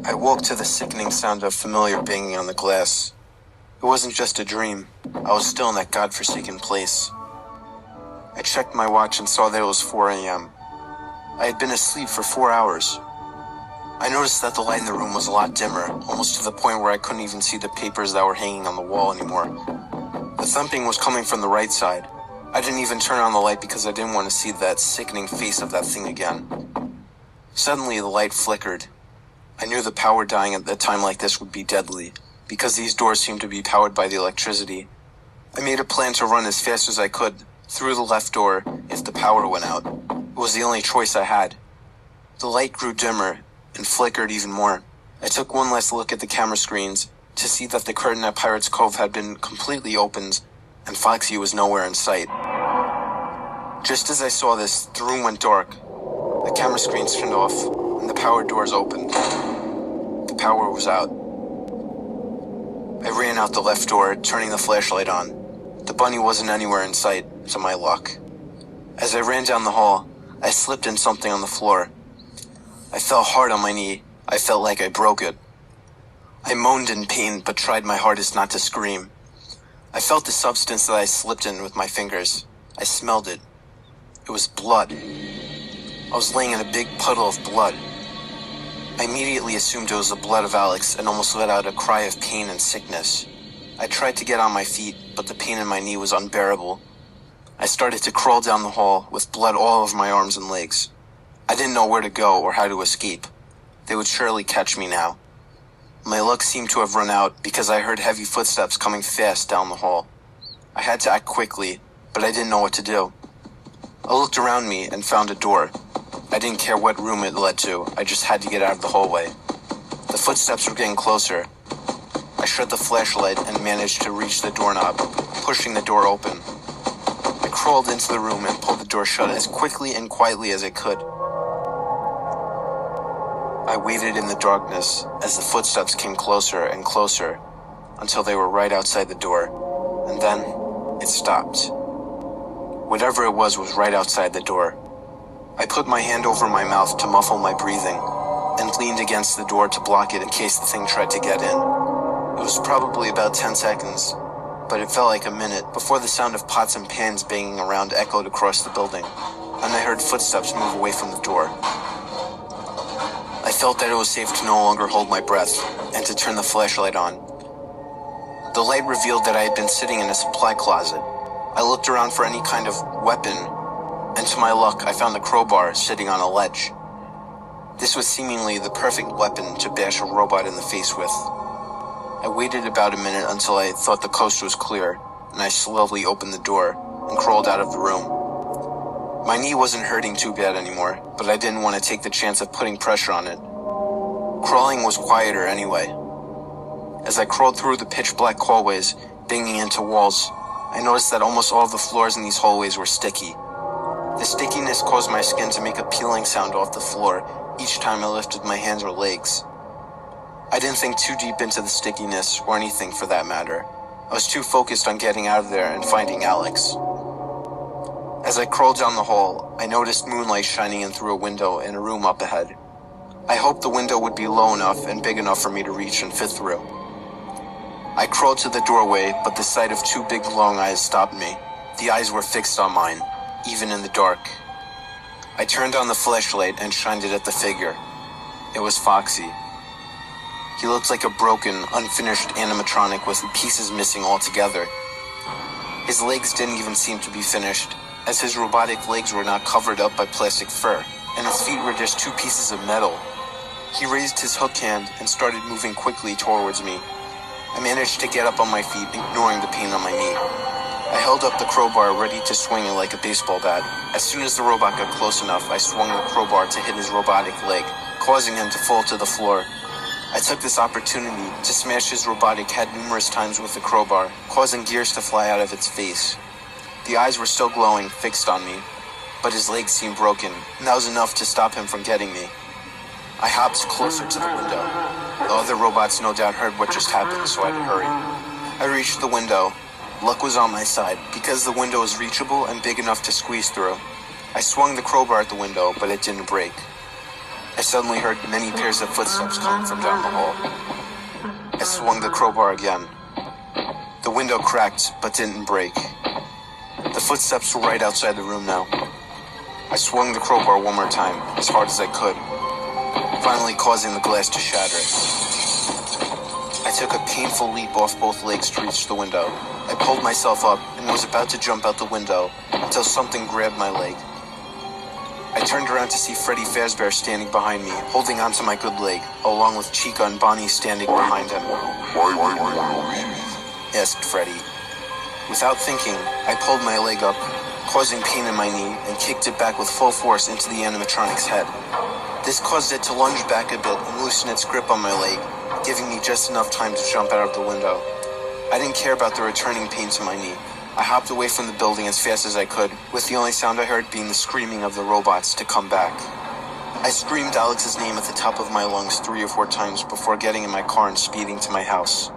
I woke to the sickening sound of familiar banging on the glass. It wasn't just a dream. I was still in that godforsaken place. I checked my watch and saw that it was 4 a.m. I had been asleep for 4 hours. I noticed that the light in the room was a lot dimmer, almost to the point where I couldn't even see the papers that were hanging on the wall anymore. The thumping was coming from the right side. I didn't even turn on the light because I didn't want to see that sickening face of that thing again. Suddenly, the light flickered. I knew the power dying at a time like this would be deadly, because these doors seemed to be powered by the electricity. I made a plan to run as fast as I could through the left door if the power went out. It was the only choice I had. The light grew dimmer and flickered even more. I took one last look at the camera screens to see that the curtain at Pirate's Cove had been completely opened and Foxy was nowhere in sight. Just as I saw this, the room went dark. The camera screens turned off and the power doors opened. The power was out. I ran out the left door, turning the flashlight on. The bunny wasn't anywhere in sight, to my luck. As I ran down the hall, I slipped in something on the floor. I fell hard on my knee. I felt like I broke it. I moaned in pain, but tried my hardest not to scream. I felt the substance that I slipped in with my fingers. I smelled it. It was blood. I was laying in a big puddle of blood. I immediately assumed it was the blood of Alex and almost let out a cry of pain and sickness. I tried to get on my feet, but the pain in my knee was unbearable. I started to crawl down the hall with blood all over my arms and legs. I didn't know where to go or how to escape. They would surely catch me now. My luck seemed to have run out because I heard heavy footsteps coming fast down the hall. I had to act quickly, but I didn't know what to do. I looked around me and found a door. I didn't care what room it led to, I just had to get out of the hallway. The footsteps were getting closer. I shut the flashlight and managed to reach the doorknob, pushing the door open. I crawled into the room and pulled the door shut as quickly and quietly as I could. I waited in the darkness as the footsteps came closer and closer until they were right outside the door, and then it stopped. Whatever it was right outside the door. I put my hand over my mouth to muffle my breathing and leaned against the door to block it in case the thing tried to get in. It was probably about 10 seconds, but it felt like a minute before the sound of pots and pans banging around echoed across the building, and I heard footsteps move away from the door. I felt that it was safe to no longer hold my breath and to turn the flashlight on. The light revealed that I had been sitting in a supply closet. I looked around for any kind of weapon, and to my luck, I found a crowbar sitting on a ledge. This was seemingly the perfect weapon to bash a robot in the face with. I waited about a minute until I thought the coast was clear, and I slowly opened the door and crawled out of the room. My knee wasn't hurting too bad anymore, but I didn't want to take the chance of putting pressure on it. Crawling was quieter anyway. As I crawled through the pitch-black hallways, banging into walls, I noticed that almost all of the floors in these hallways were sticky. The stickiness caused my skin to make a peeling sound off the floor each time I lifted my hands or legs. I didn't think too deep into the stickiness, or anything for that matter. I was too focused on getting out of there and finding Alex. As I crawled down the hall, I noticed moonlight shining in through a window in a room up ahead. I hoped the window would be low enough and big enough for me to reach and fit through. I crawled to the doorway, but the sight of two big glowing eyes stopped me. The eyes were fixed on mine, even in the dark. I turned on the flashlight and shined it at the figure. It was Foxy. He looked like a broken, unfinished animatronic with pieces missing altogether. His legs didn't even seem to be finished, as his robotic legs were not covered up by plastic fur, and his feet were just two pieces of metal. He raised his hook hand and started moving quickly towards me. I managed to get up on my feet, ignoring the pain on my knee. I held up the crowbar, ready to swing it like a baseball bat. As soon as the robot got close enough, I swung the crowbar to hit his robotic leg, causing him to fall to the floor. I took this opportunity to smash his robotic head numerous times with the crowbar, causing gears to fly out of its face. The eyes were still glowing, fixed on me, but his legs seemed broken, and that was enough to stop him from getting me. I hopped closer to the window. The other robots no doubt heard what just happened, so I had to hurry. I reached the window. Luck was on my side, because the window was reachable and big enough to squeeze through. I swung the crowbar at the window, but it didn't break. I suddenly heard many pairs of footsteps coming from down the hall. I swung the crowbar again. The window cracked, but didn't break. The footsteps were right outside the room now. I swung the crowbar one more time, as hard as I could, finally causing the glass to shatter. I took a painful leap off both legs to reach the window. I pulled myself up and was about to jump out the window until something grabbed my leg. I turned around to see Freddy Fazbear standing behind me, holding onto my good leg, along with Chica and Bonnie standing behind him. Asked Freddy. Without thinking, I pulled my leg up, causing pain in my knee, and kicked it back with full force into the animatronic's head. This caused it to lunge back a bit and loosen its grip on my leg, giving me just enough time to jump out of the window. I didn't care about the returning pain to my knee. I hopped away from the building as fast as I could, with the only sound I heard being the screaming of the robots to come back. I screamed Alex's name at the top of my lungs 3 or 4 times before getting in my car and speeding to my house.